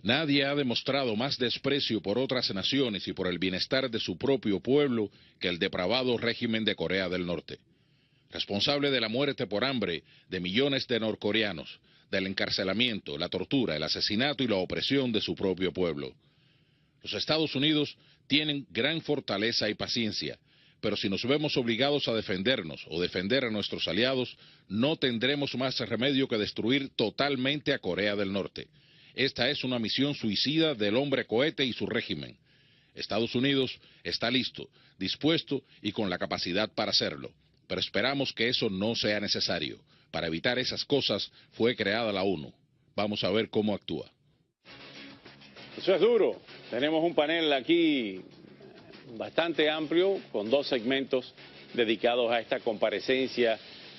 Nadie ha demostrado más desprecio por otras naciones y por el bienestar de su propio pueblo que el depravado régimen de Corea del Norte. Responsable de la muerte por hambre de millones de norcoreanos, del encarcelamiento, la tortura, el asesinato y la opresión de su propio pueblo. Los Estados Unidos tienen gran fortaleza y paciencia, pero si nos vemos obligados a defendernos o defender a nuestros aliados, no tendremos más remedio que destruir totalmente a Corea del Norte. Esta es una misión suicida del hombre cohete y su régimen. Estados Unidos está listo, dispuesto y con la capacidad para hacerlo, pero esperamos que eso no sea necesario. Para evitar esas cosas fue creada la ONU. Vamos a ver cómo actúa. Eso es duro. Tenemos un panel aquí bastante amplio, con 2 segmentos dedicados a esta comparecencia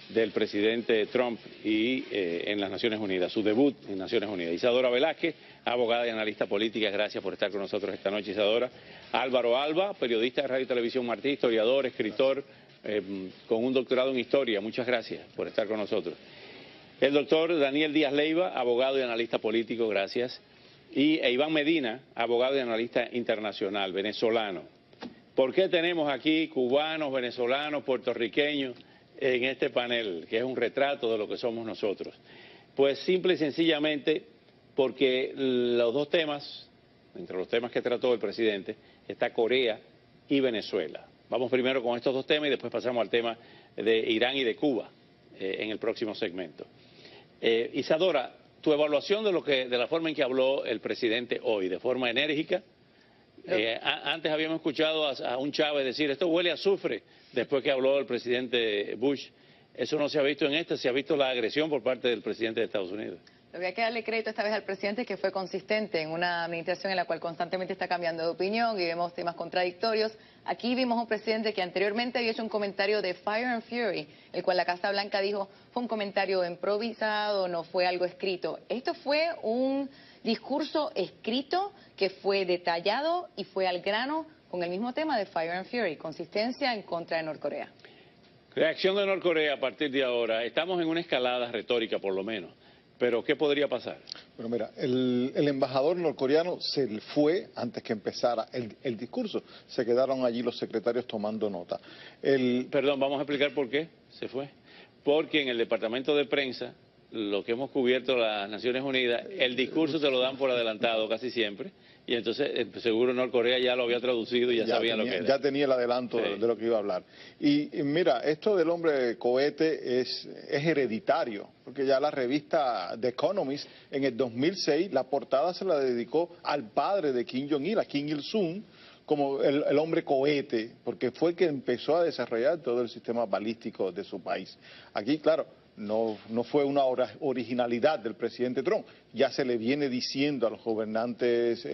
del presidente Trump en las Naciones Unidas, su debut en Naciones Unidas. Isadora Velázquez, abogada y analista política, gracias por estar con nosotros esta noche, Isadora. Álvaro Alba, periodista de Radio y Televisión Martí, historiador, escritor, con un doctorado en historia, muchas gracias por estar con nosotros. El doctor Daniel Díaz Leiva, abogado y analista político, gracias. Y Iván Medina, abogado y analista internacional, venezolano. ¿Por qué tenemos aquí cubanos, venezolanos, puertorriqueños en este panel, que es un retrato de lo que somos nosotros? Pues simple y sencillamente porque los 2 temas, entre los temas que trató el presidente, está Corea y Venezuela. Vamos primero con estos 2 temas y después pasamos al tema de Irán y de Cuba en el próximo segmento. Isadora, tu evaluación de la forma en que habló el presidente hoy, de forma enérgica. Antes habíamos escuchado a un Chávez decir, esto huele a azufre, después que habló el presidente Bush. Eso no se ha visto en se ha visto la agresión por parte del presidente de Estados Unidos. Lo que hay que darle crédito esta vez al presidente es que fue consistente en una administración en la cual constantemente está cambiando de opinión y vemos temas contradictorios. Aquí vimos un presidente que anteriormente había hecho un comentario de Fire and Fury, el cual la Casa Blanca dijo fue un comentario improvisado, no fue algo escrito. Esto fue un discurso escrito que fue detallado y fue al grano con el mismo tema de Fire and Fury, consistencia en contra de Norcorea. Reacción de Norcorea a partir de ahora. Estamos en una escalada retórica por lo menos. Pero, ¿qué podría pasar? Bueno, mira, el embajador norcoreano se fue antes que empezara el discurso. Se quedaron allí los secretarios tomando nota. Perdón, vamos a explicar por qué se fue. Porque en el departamento de prensa, lo que hemos cubierto las Naciones Unidas, el discurso se lo dan por adelantado casi siempre. Y entonces, seguro Norcorea ya lo había traducido y ya sabía lo que era. Ya tenía el adelanto de lo que iba a hablar. Y mira, esto del hombre cohete es hereditario, porque ya la revista The Economist en el 2006, la portada se la dedicó al padre de Kim Jong-il, a Kim Il-sung, como el hombre cohete, porque fue el que empezó a desarrollar todo el sistema balístico de su país. Aquí, claro, no fue una originalidad del presidente Trump, ya se le viene diciendo a los gobernantes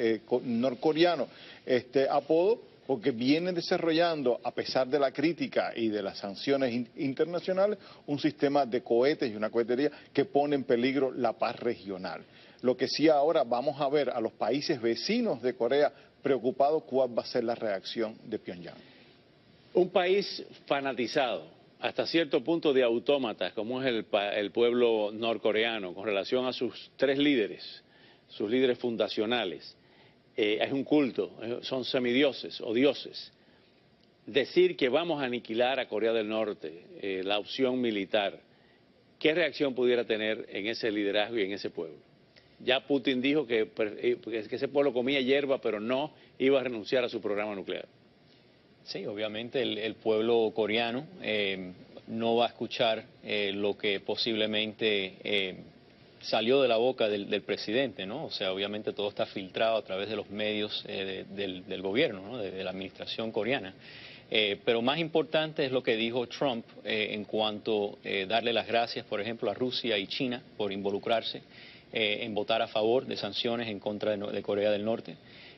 norcoreanos este apodo porque vienen desarrollando, a pesar de la crítica y de las sanciones internacionales, un sistema de cohetes y una cohetería que pone en peligro la paz regional. Lo que sí ahora vamos a ver a los países vecinos de Corea preocupados cuál va a ser la reacción de Pyongyang. Un país fanatizado hasta cierto punto de autómatas, como es el pueblo norcoreano, con relación a sus 3 líderes, sus líderes fundacionales. Es un culto, son semidioses o dioses. Decir que vamos a aniquilar a Corea del Norte, la opción militar, ¿qué reacción pudiera tener en ese liderazgo y en ese pueblo? Ya Putin dijo que ese pueblo comía hierba, pero no iba a renunciar a su programa nuclear. Sí, obviamente el pueblo coreano no va a escuchar lo que posiblemente salió de la boca del presidente, ¿no? O sea, obviamente todo está filtrado a través de los medios del gobierno, ¿no? de la administración coreana. Pero más importante es lo que dijo Trump en cuanto a darle las gracias, por ejemplo, a Rusia y China por involucrarse en votar a favor de sanciones en contra de Corea del Norte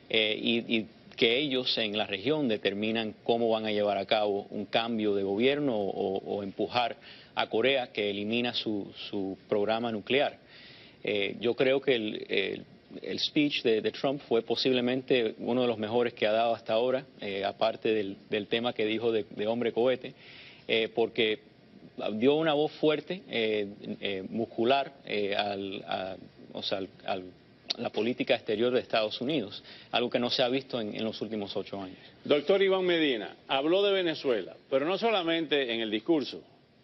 y que ellos en la región determinan cómo van a llevar a cabo un cambio de gobierno o empujar a Corea que elimina su programa nuclear. Yo creo que el speech de Trump fue posiblemente uno de los mejores que ha dado hasta ahora, aparte del tema que dijo de hombre cohete, porque dio una voz fuerte, muscular, o sea, la política exterior de Estados Unidos, algo que no se ha visto en los últimos 8 años. Doctor Iván Medina, habló de Venezuela, pero no solamente en el discurso.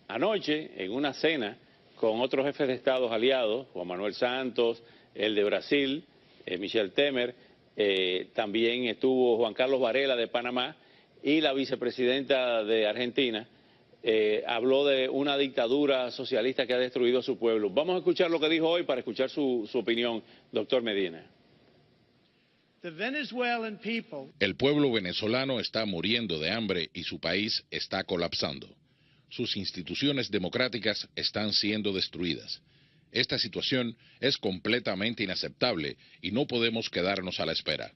Anoche, en una cena con otros jefes de Estados aliados, Juan Manuel Santos, el de Brasil, Michel Temer, también estuvo Juan Carlos Varela de Panamá y la vicepresidenta de Argentina, habló de una dictadura socialista que ha destruido a su pueblo. Vamos a escuchar lo que dijo hoy para escuchar su opinión, doctor Medina. El pueblo venezolano está muriendo de hambre y su país está colapsando. Sus instituciones democráticas están siendo destruidas. Esta situación es completamente inaceptable y no podemos quedarnos a la espera.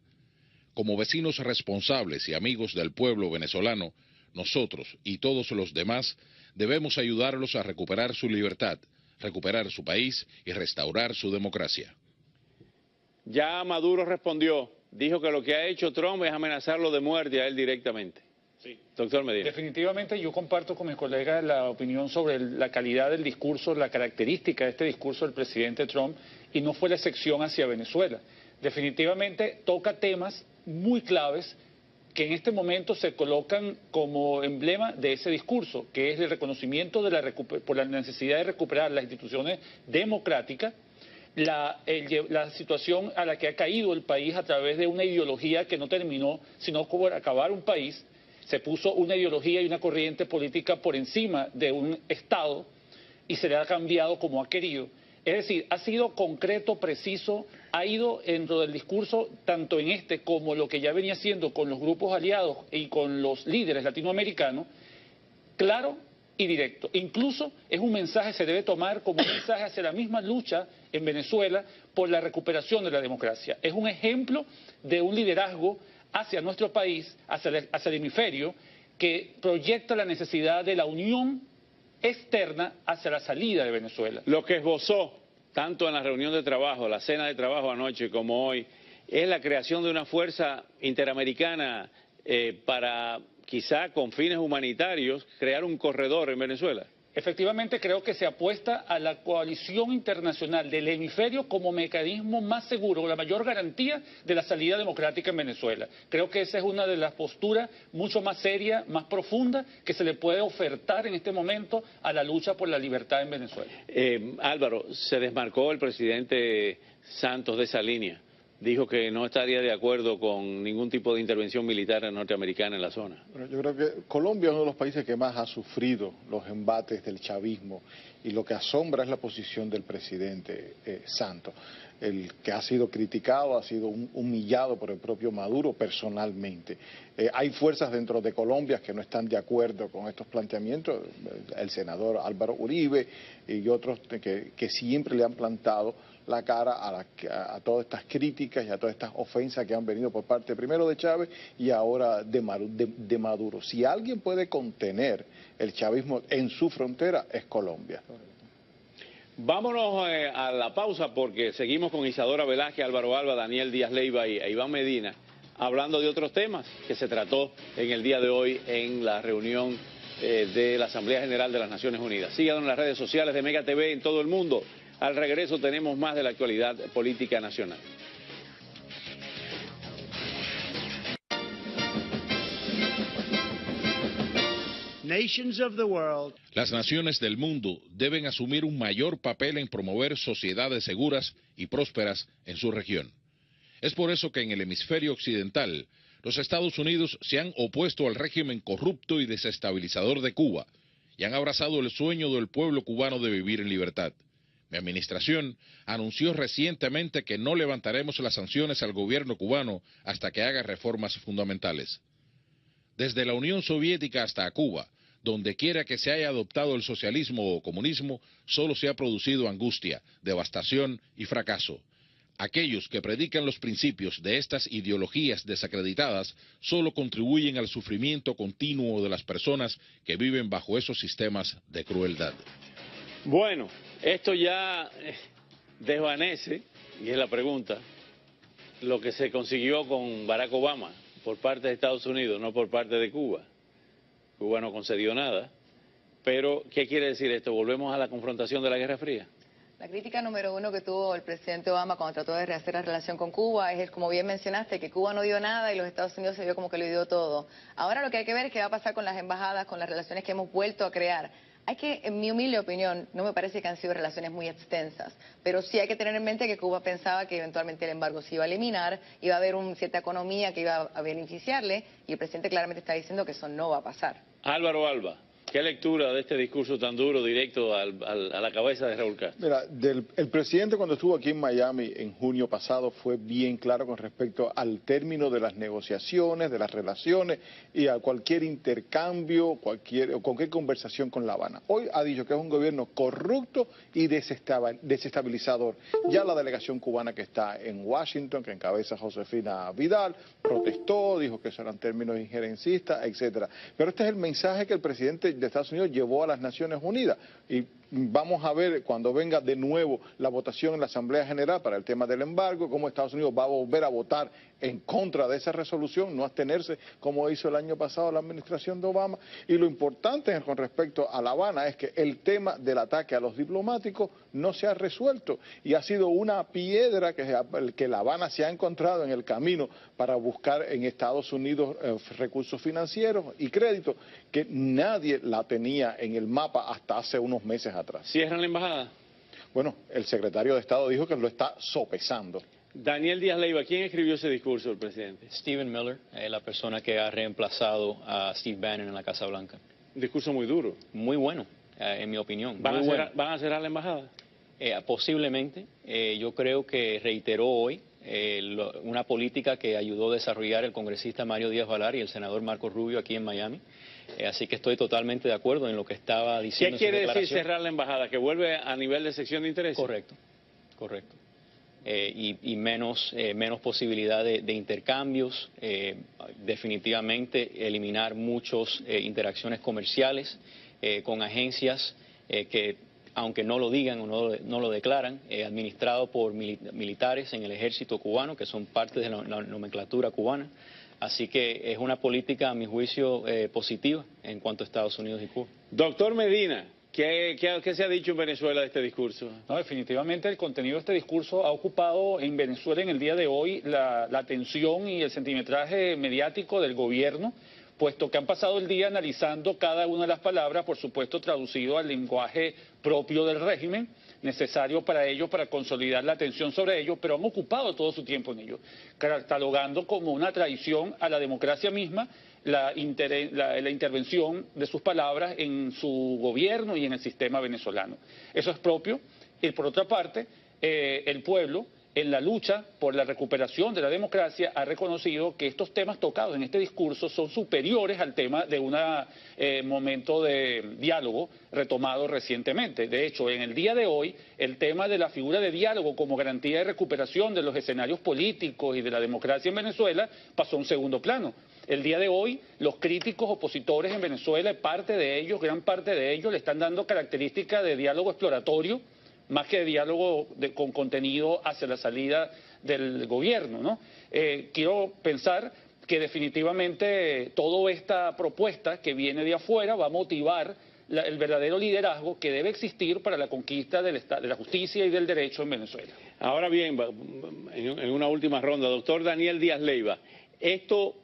Como vecinos responsables y amigos del pueblo venezolano, nosotros y todos los demás debemos ayudarlos a recuperar su libertad, recuperar su país y restaurar su democracia. Ya Maduro respondió, dijo que lo que ha hecho Trump es amenazarlo de muerte a él directamente. Sí. Doctor Medina. Definitivamente yo comparto con mis colegas la opinión sobre la calidad del discurso, la característica de este discurso del presidente Trump, y no fue la excepción hacia Venezuela. Definitivamente toca temas muy claves que en este momento se colocan como emblema de ese discurso, que es el reconocimiento por la necesidad de recuperar las instituciones democráticas, la situación a la que ha caído el país a través de una ideología que no terminó sino como acabar un país. Se puso una ideología y una corriente política por encima de un Estado y se le ha cambiado como ha querido. Es decir, ha sido concreto, preciso, ha ido dentro del discurso, tanto en este como lo que ya venía haciendo con los grupos aliados y con los líderes latinoamericanos, claro y directo. Incluso es un mensaje, se debe tomar como un mensaje hacia la misma lucha en Venezuela por la recuperación de la democracia. Es un ejemplo de un liderazgo hacia nuestro país, hacia el hemisferio, que proyecta la necesidad de la unión externa hacia la salida de Venezuela. Lo que esbozó, tanto en la reunión de trabajo, la cena de trabajo anoche como hoy, es la creación de una fuerza interamericana para, quizá con fines humanitarios, crear un corredor en Venezuela. Efectivamente, creo que se apuesta a la coalición internacional del hemisferio como mecanismo más seguro, la mayor garantía de la salida democrática en Venezuela. Creo que esa es una de las posturas mucho más serias, más profundas, que se le puede ofertar en este momento a la lucha por la libertad en Venezuela. Álvaro, se desmarcó el presidente Santos de esa línea. Dijo que no estaría de acuerdo con ningún tipo de intervención militar norteamericana en la zona. Bueno, yo creo que Colombia es uno de los países que más ha sufrido los embates del chavismo, y lo que asombra es la posición del presidente Santos, el que ha sido criticado, ha sido humillado por el propio Maduro personalmente. Hay fuerzas dentro de Colombia que no están de acuerdo con estos planteamientos, el senador Álvaro Uribe y otros que siempre le han plantado la cara a todas estas críticas y a todas estas ofensas que han venido por parte primero de Chávez y ahora de Maduro. Si alguien puede contener el chavismo en su frontera, es Colombia. Vámonos a la pausa porque seguimos con Isadora Velázquez, Álvaro Alba, Daniel Díaz Leiva y Iván Medina hablando de otros temas que se trató en el día de hoy en la reunión de la Asamblea General de las Naciones Unidas. Síganos en las redes sociales de Mega TV en todo el mundo. Al regreso tenemos más de la actualidad política nacional. Las naciones del mundo deben asumir un mayor papel en promover sociedades seguras y prósperas en su región. Es por eso que en el hemisferio occidental, los Estados Unidos se han opuesto al régimen corrupto y desestabilizador de Cuba y han abrazado el sueño del pueblo cubano de vivir en libertad. Mi administración anunció recientemente que no levantaremos las sanciones al gobierno cubano hasta que haga reformas fundamentales. Desde la Unión Soviética hasta Cuba, donde quiera que se haya adoptado el socialismo o comunismo, solo se ha producido angustia, devastación y fracaso. Aquellos que predican los principios de estas ideologías desacreditadas solo contribuyen al sufrimiento continuo de las personas que viven bajo esos sistemas de crueldad. Bueno, esto ya desvanece, y es la pregunta, lo que se consiguió con Barack Obama por parte de Estados Unidos, no por parte de Cuba. Cuba no concedió nada, pero ¿qué quiere decir esto? ¿Volvemos a la confrontación de la Guerra Fría? La crítica número uno que tuvo el presidente Obama cuando trató de rehacer la relación con Cuba es, como bien mencionaste, que Cuba no dio nada y los Estados Unidos se vio como que lo dio todo. Ahora lo que hay que ver es qué va a pasar con las embajadas, con las relaciones que hemos vuelto a crear. Hay que, en mi humilde opinión, no me parece que han sido relaciones muy extensas, pero sí hay que tener en mente que Cuba pensaba que eventualmente el embargo se iba a eliminar, iba a haber una cierta economía que iba a beneficiarle, y el presidente claramente está diciendo que eso no va a pasar. Álvaro Alba, ¿qué lectura de este discurso tan duro, directo a la cabeza de Raúl Castro? Mira, el presidente cuando estuvo aquí en Miami en junio pasado fue bien claro con respecto al término de las negociaciones, de las relaciones y a cualquier intercambio, cualquier conversación con La Habana. Hoy ha dicho que es un gobierno corrupto y desestabilizador. Ya la delegación cubana que está en Washington, que encabeza Josefina Vidal, protestó, dijo que eso eran términos injerencistas, etcétera. Pero este es el mensaje que el presidente de Estados Unidos llevó a las Naciones Unidas y vamos a ver cuando venga de nuevo la votación en la Asamblea General para el tema del embargo, cómo Estados Unidos va a volver a votar en contra de esa resolución, no abstenerse como hizo el año pasado la administración de Obama. Y lo importante con respecto a La Habana es que el tema del ataque a los diplomáticos no se ha resuelto y ha sido una piedra que La Habana se ha encontrado en el camino para buscar en Estados Unidos recursos financieros y créditos que nadie la tenía en el mapa hasta hace unos meses atrás. ¿Cierran la embajada? Bueno, el secretario de Estado dijo que lo está sopesando. Daniel Díaz Leiva, ¿quién escribió ese discurso del presidente? Stephen Miller, la persona que ha reemplazado a Steve Bannon en la Casa Blanca. Un discurso muy duro. Muy bueno, en mi opinión. ¿Van a cerrar la embajada? Posiblemente. Yo creo que reiteró hoy una política que ayudó a desarrollar el congresista Mario Díaz-Balart y el senador Marco Rubio aquí en Miami. Así que estoy totalmente de acuerdo en lo que estaba diciendo. ¿Qué quiere decir cerrar la embajada? ¿Que vuelve a nivel de sección de interés? Correcto, correcto. Y menos posibilidad de intercambios, definitivamente eliminar muchas interacciones comerciales con agencias que, aunque no lo digan o no lo declaran, administrado por militares en el ejército cubano, que son parte de la nomenclatura cubana. Así que es una política, a mi juicio, positiva en cuanto a Estados Unidos y Cuba. Doctor Medina, ¿qué se ha dicho en Venezuela de este discurso? No, definitivamente el contenido de este discurso ha ocupado en Venezuela en el día de hoy la atención y el centimetraje mediático del gobierno, puesto que han pasado el día analizando cada una de las palabras, por supuesto traducido al lenguaje propio del régimen, necesario para ello, para consolidar la atención sobre ello, pero han ocupado todo su tiempo en ello, catalogando como una traición a la democracia misma la intervención de sus palabras en su gobierno y en el sistema venezolano. Eso es propio. Y por otra parte, el pueblo, en la lucha por la recuperación de la democracia, ha reconocido que estos temas tocados en este discurso son superiores al tema de un momento de diálogo retomado recientemente. De hecho, en el día de hoy, el tema de la figura de diálogo como garantía de recuperación de los escenarios políticos y de la democracia en Venezuela pasó a un segundo plano. El día de hoy, los críticos opositores en Venezuela, gran parte de ellos, le están dando características de diálogo exploratorio, más que de diálogo con contenido hacia la salida del gobierno, ¿no? Quiero pensar que definitivamente toda esta propuesta que viene de afuera va a motivar el verdadero liderazgo que debe existir para la conquista de la justicia y del derecho en Venezuela. Ahora bien, en una última ronda, doctor Daniel Díaz Leiva, esto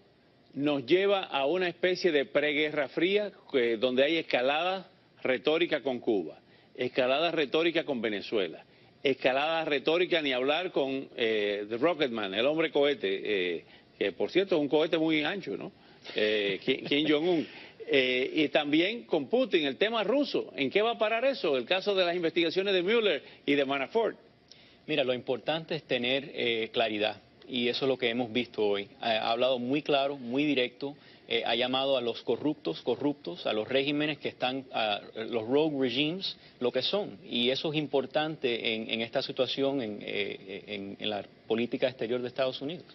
nos lleva a una especie de preguerra fría donde hay escalada retórica con Cuba, escalada retórica con Venezuela, escalada retórica ni hablar con The Rocketman, el hombre cohete, que por cierto es un cohete muy ancho, ¿no? Kim Jong-un. Y también con Putin, el tema ruso. ¿En qué va a parar eso? El caso de las investigaciones de Mueller y de Manafort. Mira, lo importante es tener claridad. Y eso es lo que hemos visto hoy. Ha hablado muy claro, muy directo, ha llamado a los corruptos, a los regímenes que están, los rogue regimes, lo que son. Y eso es importante en esta situación en la política exterior de Estados Unidos.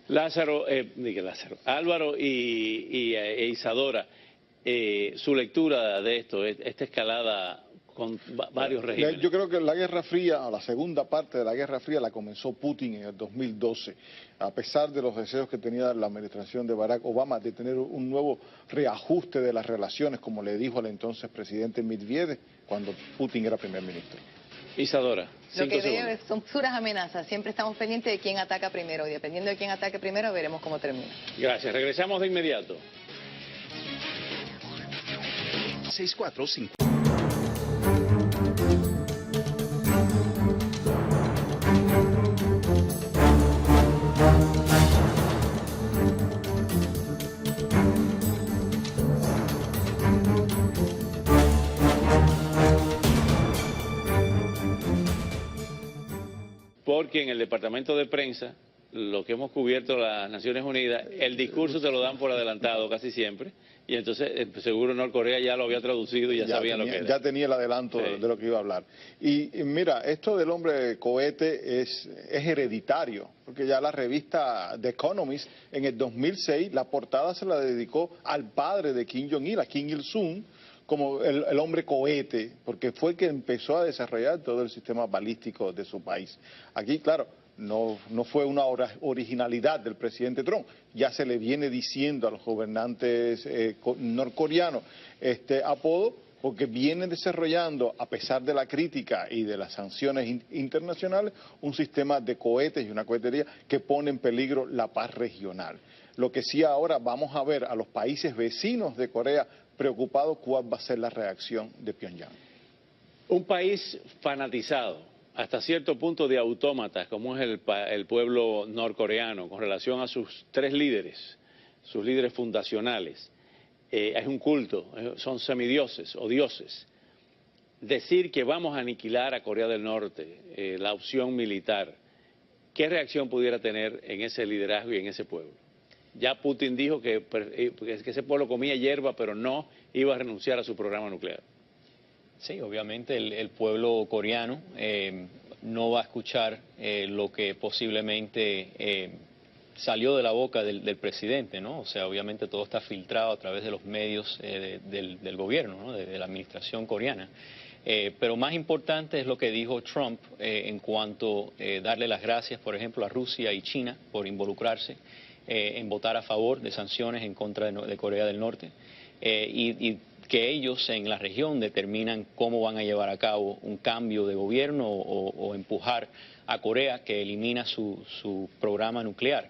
Álvaro e Isadora, su lectura de esto, esta escalada con varios regímenes. Yo creo que la Guerra Fría, la segunda parte de la Guerra Fría la comenzó Putin en el 2012, a pesar de los deseos que tenía la administración de Barack Obama de tener un nuevo reajuste de las relaciones, como le dijo al entonces presidente Medvedev cuando Putin era primer ministro. Isadora, Lo 5 que segundos. veo son puras amenazas. Siempre estamos pendientes de quién ataca primero y dependiendo de quién ataque primero veremos cómo termina. Gracias. Regresamos de inmediato. 645. Porque en el departamento de prensa, lo que hemos cubierto las Naciones Unidas, el discurso te lo dan por adelantado casi siempre, y entonces seguro Norcorea ya lo había traducido y ya sabían lo que era. Ya tenía el adelanto Sí. de lo que iba a hablar. Y mira, esto del hombre cohete es hereditario, porque ya la revista The Economist en el 2006, la portada se la dedicó al padre de Kim Jong-il, a Kim Il-sung, como el hombre cohete, porque fue el que empezó a desarrollar todo el sistema balístico de su país. Aquí, claro, no fue una originalidad del presidente Trump, ya se le viene diciendo a los gobernantes norcoreanos este apodo, porque vienen desarrollando, a pesar de la crítica y de las sanciones internacionales, un sistema de cohetes y una cohetería que pone en peligro la paz regional. Lo que sí ahora vamos a ver a los países vecinos de Corea preocupados cuál va a ser la reacción de Pyongyang. Un país fanatizado, hasta cierto punto de autómatas, como es el pueblo norcoreano, con relación a sus tres líderes, sus líderes fundacionales. Es un culto, son semidioses o dioses. Decir que vamos a aniquilar a Corea del Norte, la opción militar, ¿qué reacción pudiera tener en ese liderazgo y en ese pueblo? Ya Putin dijo que ese pueblo comía hierba, pero no iba a renunciar a su programa nuclear. Sí, obviamente el pueblo coreano no va a escuchar lo que posiblemente salió de la boca del presidente, ¿no? O sea, obviamente todo está filtrado a través de los medios del gobierno, ¿no? De la administración coreana. Pero más importante es lo que dijo Trump en cuanto a darle las gracias, por ejemplo, a Rusia y China por involucrarse en votar a favor de sanciones en contra de Corea del Norte y que ellos en la región determinan cómo van a llevar a cabo un cambio de gobierno o empujar a Corea que elimina su programa nuclear.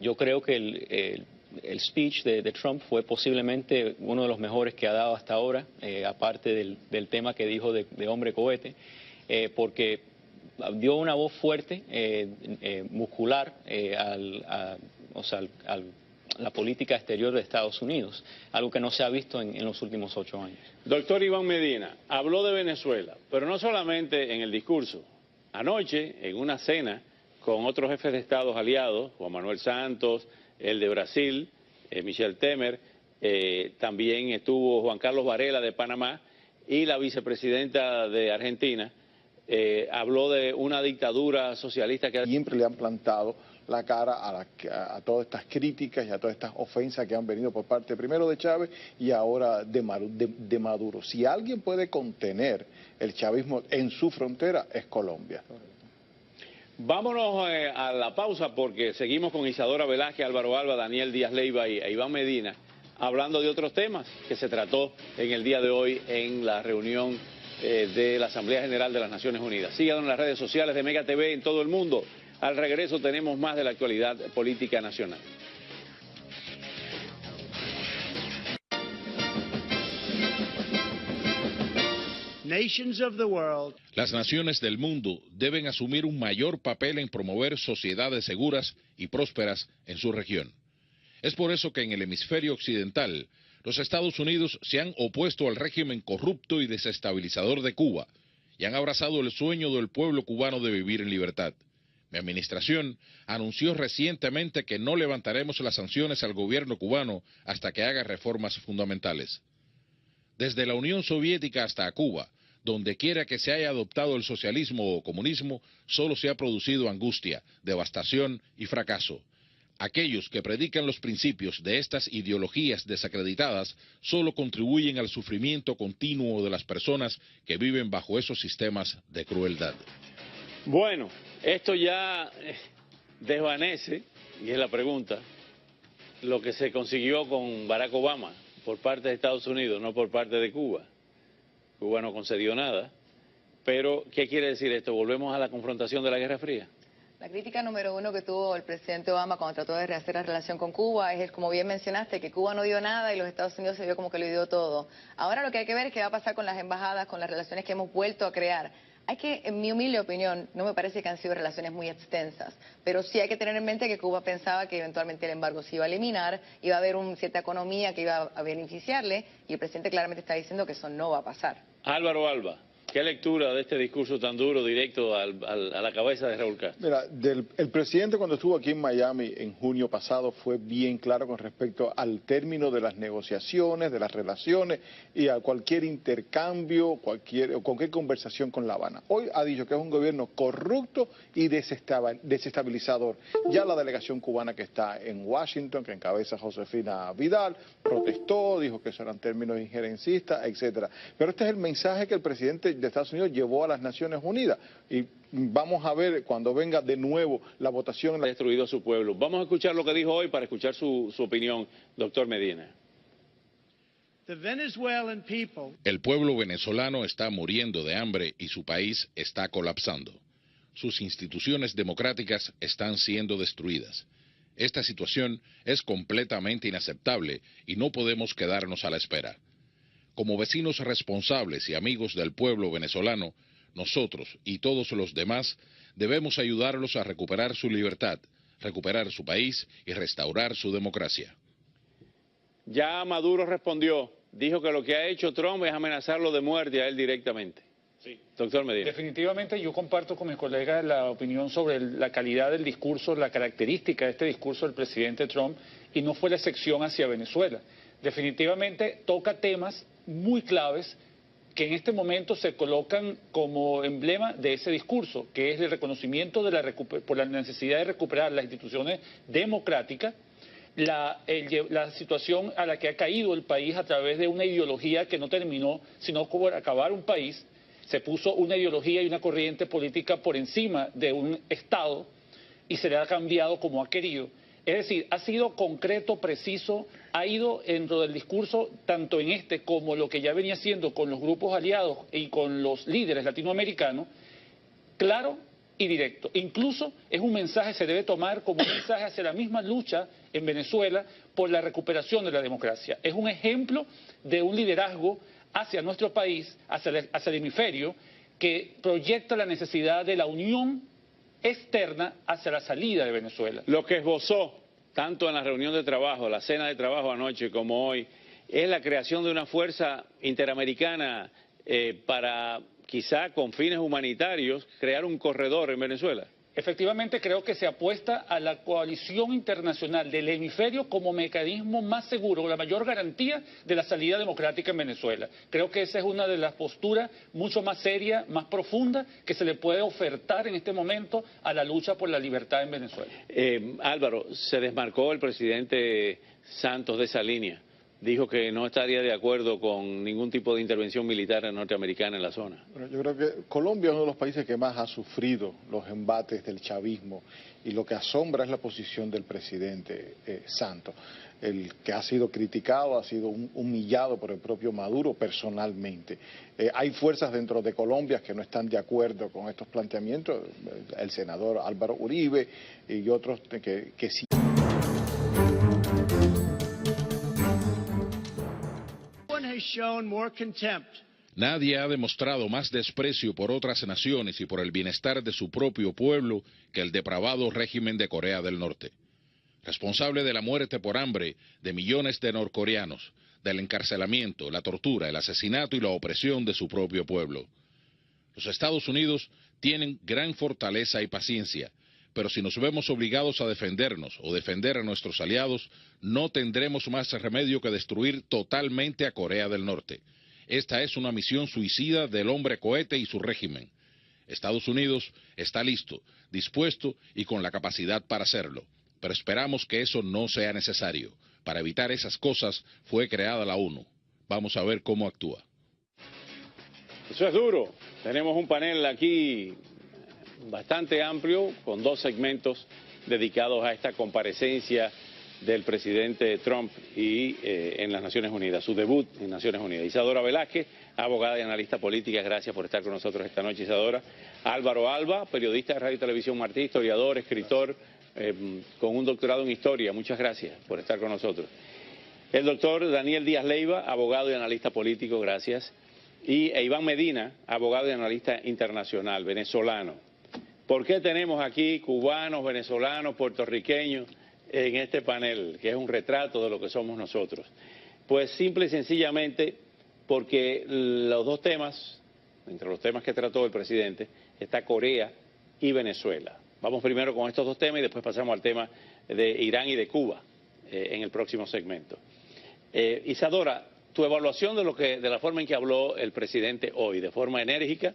Yo creo que el speech de Trump fue posiblemente uno de los mejores que ha dado hasta ahora, aparte del tema que dijo de hombre cohete, porque dio una voz fuerte, muscular, a la política exterior de Estados Unidos, algo que no se ha visto en los últimos 8 años. Doctor Iván Medina, habló de Venezuela, pero no solamente en el discurso. Anoche, en una cena con otros jefes de Estados aliados, Juan Manuel Santos, el de Brasil, Michel Temer, también estuvo Juan Carlos Varela de Panamá y la vicepresidenta de Argentina, habló de una dictadura socialista que Siempre le han plantado la cara a todas estas críticas y a todas estas ofensas que han venido por parte primero de Chávez y ahora de Maduro. Si alguien puede contener el chavismo en su frontera es Colombia. Vámonos a la pausa porque seguimos con Isadora Velázquez, Álvaro Alba, Daniel Díaz Leiva e Iván Medina hablando de otros temas que se trató en el día de hoy en la reunión de la Asamblea General de las Naciones Unidas. Síganos en las redes sociales de Mega TV en todo el mundo. Al regreso tenemos más de la actualidad política nacional. Las naciones del mundo deben asumir un mayor papel en promover sociedades seguras y prósperas en su región. Es por eso que en el hemisferio occidental, los Estados Unidos se han opuesto al régimen corrupto y desestabilizador de Cuba y han abrazado el sueño del pueblo cubano de vivir en libertad. Mi administración anunció recientemente que no levantaremos las sanciones al gobierno cubano hasta que haga reformas fundamentales. Desde la Unión Soviética hasta Cuba, donde quiera que se haya adoptado el socialismo o comunismo, solo se ha producido angustia, devastación y fracaso. Aquellos que predican los principios de estas ideologías desacreditadas solo contribuyen al sufrimiento continuo de las personas que viven bajo esos sistemas de crueldad. Bueno, esto ya desvanece, y es la pregunta, lo que se consiguió con Barack Obama por parte de Estados Unidos, no por parte de Cuba. Cuba no concedió nada. Pero, ¿qué quiere decir esto? ¿Volvemos a la confrontación de la Guerra Fría? La crítica número uno que tuvo el presidente Obama cuando trató de rehacer la relación con Cuba es, como bien mencionaste, que Cuba no dio nada y los Estados Unidos se vio como que lo dio todo. Ahora lo que hay que ver es qué va a pasar con las embajadas, con las relaciones que hemos vuelto a crear. Hay que, en mi humilde opinión, no me parece que han sido relaciones muy extensas, pero sí hay que tener en mente que Cuba pensaba que eventualmente el embargo se iba a eliminar, iba a haber una cierta economía que iba a beneficiarle, y el presidente claramente está diciendo que eso no va a pasar. Álvaro Alba, ¿qué lectura de este discurso tan duro, directo a la cabeza de Raúl Castro? Mira, el presidente cuando estuvo aquí en Miami en junio pasado fue bien claro con respecto al término de las negociaciones, de las relaciones y a cualquier intercambio, cualquier conversación con La Habana. Hoy ha dicho que es un gobierno corrupto y desestabilizador. Ya la delegación cubana que está en Washington, que encabeza Josefina Vidal, protestó, dijo que eso eran términos injerencistas, etcétera. Pero este es el mensaje que el presidente de Estados Unidos llevó a las Naciones Unidas y vamos a ver cuando venga de nuevo la votación. Ha destruido a su pueblo. Vamos a escuchar lo que dijo hoy para escuchar su opinión, doctor Medina. El pueblo venezolano está muriendo de hambre y su país está colapsando. Sus instituciones democráticas están siendo destruidas. Esta situación es completamente inaceptable y no podemos quedarnos a la espera. Como vecinos responsables y amigos del pueblo venezolano, nosotros y todos los demás debemos ayudarlos a recuperar su libertad, recuperar su país y restaurar su democracia. Ya Maduro respondió, dijo que lo que ha hecho Trump es amenazarlo de muerte a él directamente. Sí. Doctor Medina. Definitivamente yo comparto con mis colegas la opinión sobre la calidad del discurso, la característica de este discurso del presidente Trump, y no fue la excepción hacia Venezuela. Definitivamente toca temas muy claves que en este momento se colocan como emblema de ese discurso, que es el reconocimiento por la necesidad de recuperar las instituciones democráticas, la situación a la que ha caído el país a través de una ideología que no terminó sino por acabar un país. Se puso una ideología y una corriente política por encima de un Estado y se le ha cambiado como ha querido. Es decir, ha sido concreto, preciso, ha ido dentro del discurso, tanto en este como lo que ya venía haciendo con los grupos aliados y con los líderes latinoamericanos, claro y directo. Incluso es un mensaje, se debe tomar como un mensaje hacia la misma lucha en Venezuela por la recuperación de la democracia. Es un ejemplo de un liderazgo hacia nuestro país, hacia el hemisferio, que proyecta la necesidad de la unión externa hacia la salida de Venezuela. Lo que esbozó, tanto en la reunión de trabajo, la cena de trabajo anoche como hoy, es la creación de una fuerza interamericana para, quizá con fines humanitarios, crear un corredor en Venezuela. Efectivamente, creo que se apuesta a la coalición internacional del hemisferio como mecanismo más seguro, la mayor garantía de la salida democrática en Venezuela. Creo que esa es una de las posturas mucho más serias, más profundas, que se le puede ofertar en este momento a la lucha por la libertad en Venezuela. Álvaro, se desmarcó el presidente Santos de esa línea. Dijo que no estaría de acuerdo con ningún tipo de intervención militar norteamericana en la zona. Bueno, yo creo que Colombia es uno de los países que más ha sufrido los embates del chavismo y lo que asombra es la posición del presidente Santos, el que ha sido criticado, ha sido humillado por el propio Maduro personalmente. Hay fuerzas dentro de Colombia que no están de acuerdo con estos planteamientos, el senador Álvaro Uribe y otros que sí. Nadie ha demostrado más desprecio por otras naciones y por el bienestar de su propio pueblo que el depravado régimen de Corea del Norte. Responsable de la muerte por hambre de millones de norcoreanos, del encarcelamiento, la tortura, el asesinato y la opresión de su propio pueblo. Los Estados Unidos tienen gran fortaleza y paciencia, pero si nos vemos obligados a defendernos o defender a nuestros aliados, no tendremos más remedio que destruir totalmente a Corea del Norte. Esta es una misión suicida del hombre cohete y su régimen. Estados Unidos está listo, dispuesto y con la capacidad para hacerlo, pero esperamos que eso no sea necesario. Para evitar esas cosas fue creada la ONU. Vamos a ver cómo actúa. Eso es duro. Tenemos un panel aquí bastante amplio, con dos segmentos dedicados a esta comparecencia del presidente Trump y en las Naciones Unidas, su debut en Naciones Unidas. Isadora Velázquez, abogada y analista política, gracias por estar con nosotros esta noche, Isadora. Álvaro Alba, periodista de Radio y Televisión Martí, historiador, escritor, con un doctorado en historia. Muchas gracias por estar con nosotros. El doctor Daniel Díaz Leiva, abogado y analista político, gracias. Y Iván Medina, abogado y analista internacional, venezolano. ¿Por qué tenemos aquí cubanos, venezolanos, puertorriqueños en este panel, que es un retrato de lo que somos nosotros? Pues simple y sencillamente porque los dos temas, entre los temas que trató el presidente, está Corea y Venezuela. Vamos primero con estos dos temas y después pasamos al tema de Irán y de Cuba en el próximo segmento. Isadora, tu evaluación de la forma en que habló el presidente hoy, de forma enérgica.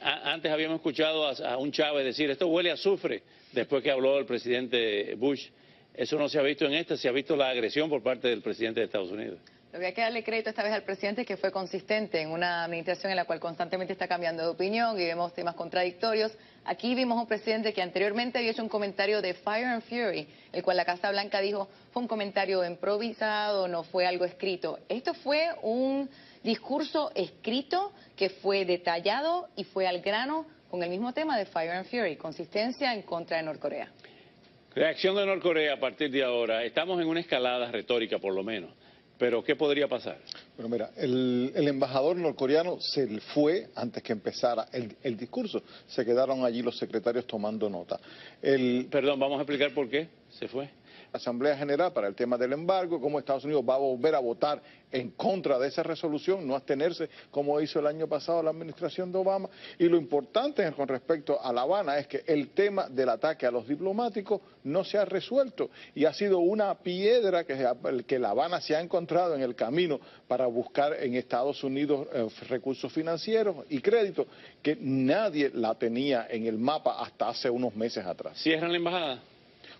Antes habíamos escuchado a un Chávez decir, esto huele a azufre, después que habló el presidente Bush. Eso no se ha visto en esta, se ha visto la agresión por parte del presidente de Estados Unidos. Lo que hay que darle crédito esta vez al presidente es que fue consistente en una administración en la cual constantemente está cambiando de opinión y vemos temas contradictorios. Aquí vimos un presidente que anteriormente había hecho un comentario de Fire and Fury, el cual la Casa Blanca dijo fue un comentario improvisado, no fue algo escrito. Esto fue un discurso escrito que fue detallado y fue al grano con el mismo tema de Fire and Fury, consistencia en contra de Norcorea. Reacción de Norcorea a partir de ahora. Estamos en una escalada retórica por lo menos. Pero, ¿qué podría pasar? Bueno, mira, el embajador norcoreano se fue antes que empezara el discurso. Se quedaron allí los secretarios tomando nota. Perdón, vamos a explicar por qué se fue. Asamblea General para el tema del embargo, cómo Estados Unidos va a volver a votar en contra de esa resolución, no abstenerse como hizo el año pasado la administración de Obama. Y lo importante con respecto a La Habana es que el tema del ataque a los diplomáticos no se ha resuelto y ha sido una piedra que La Habana se ha encontrado en el camino para buscar en Estados Unidos recursos financieros y créditos que nadie la tenía en el mapa hasta hace unos meses atrás. ¿Cierran la embajada?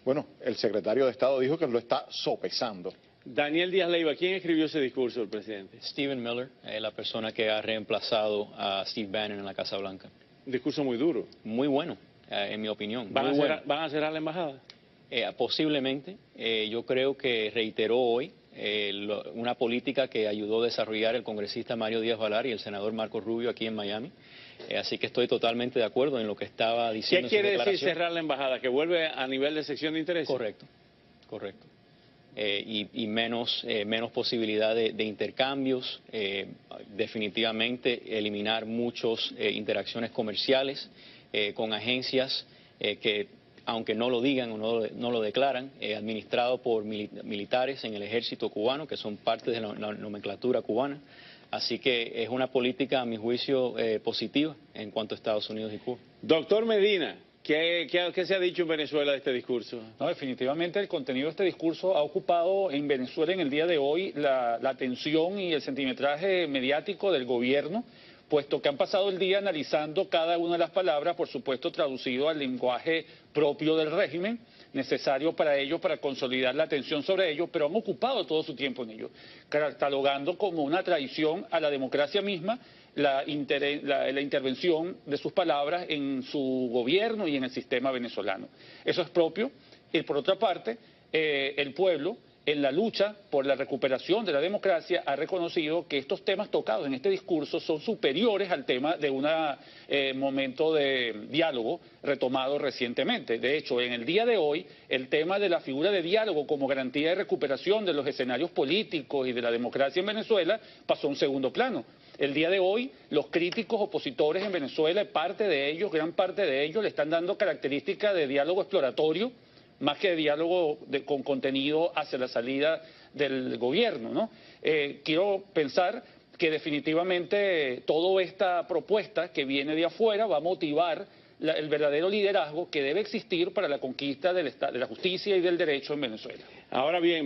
Bueno, el secretario de Estado dijo que lo está sopesando. Daniel Díaz Leiva, ¿quién escribió ese discurso del presidente? Stephen Miller, la persona que ha reemplazado a Steve Bannon en la Casa Blanca. Un discurso muy duro. Muy bueno, en mi opinión. ¿Van a cerrar la embajada? Posiblemente. Yo creo que reiteró hoy una política que ayudó a desarrollar el congresista Mario Díaz-Balart y el senador Marco Rubio aquí en Miami. Así que estoy totalmente de acuerdo en lo que estaba diciendo. ¿Qué quiere decir cerrar la embajada? ¿Que vuelve a nivel de sección de interés? Correcto, correcto. Y menos posibilidad de intercambios, definitivamente eliminar muchas interacciones comerciales con agencias que, aunque no lo digan o no lo declaran, administrado por militares en el ejército cubano, que son parte de la nomenclatura cubana. Así que es una política, a mi juicio, positiva en cuanto a Estados Unidos y Cuba. Doctor Medina, ¿qué se ha dicho en Venezuela de este discurso? No, definitivamente el contenido de este discurso ha ocupado en Venezuela en el día de hoy la atención y el centimetraje mediático del gobierno, puesto que han pasado el día analizando cada una de las palabras, por supuesto traducido al lenguaje propio del régimen, necesario para ellos, para consolidar la atención sobre ellos, pero han ocupado todo su tiempo en ello, catalogando como una traición a la democracia misma la intervención de sus palabras en su gobierno y en el sistema venezolano. Eso es propio. Y por otra parte, el pueblo, en la lucha por la recuperación de la democracia, ha reconocido que estos temas tocados en este discurso son superiores al tema de un momento de diálogo retomado recientemente. De hecho, en el día de hoy, el tema de la figura de diálogo como garantía de recuperación de los escenarios políticos y de la democracia en Venezuela pasó a un segundo plano. El día de hoy, los críticos opositores en Venezuela, gran parte de ellos, le están dando características de diálogo exploratorio, más que de diálogo con contenido hacia la salida del gobierno, ¿no? Quiero pensar que definitivamente toda esta propuesta que viene de afuera va a motivar el verdadero liderazgo que debe existir para la conquista de la justicia y del derecho en Venezuela. Ahora bien,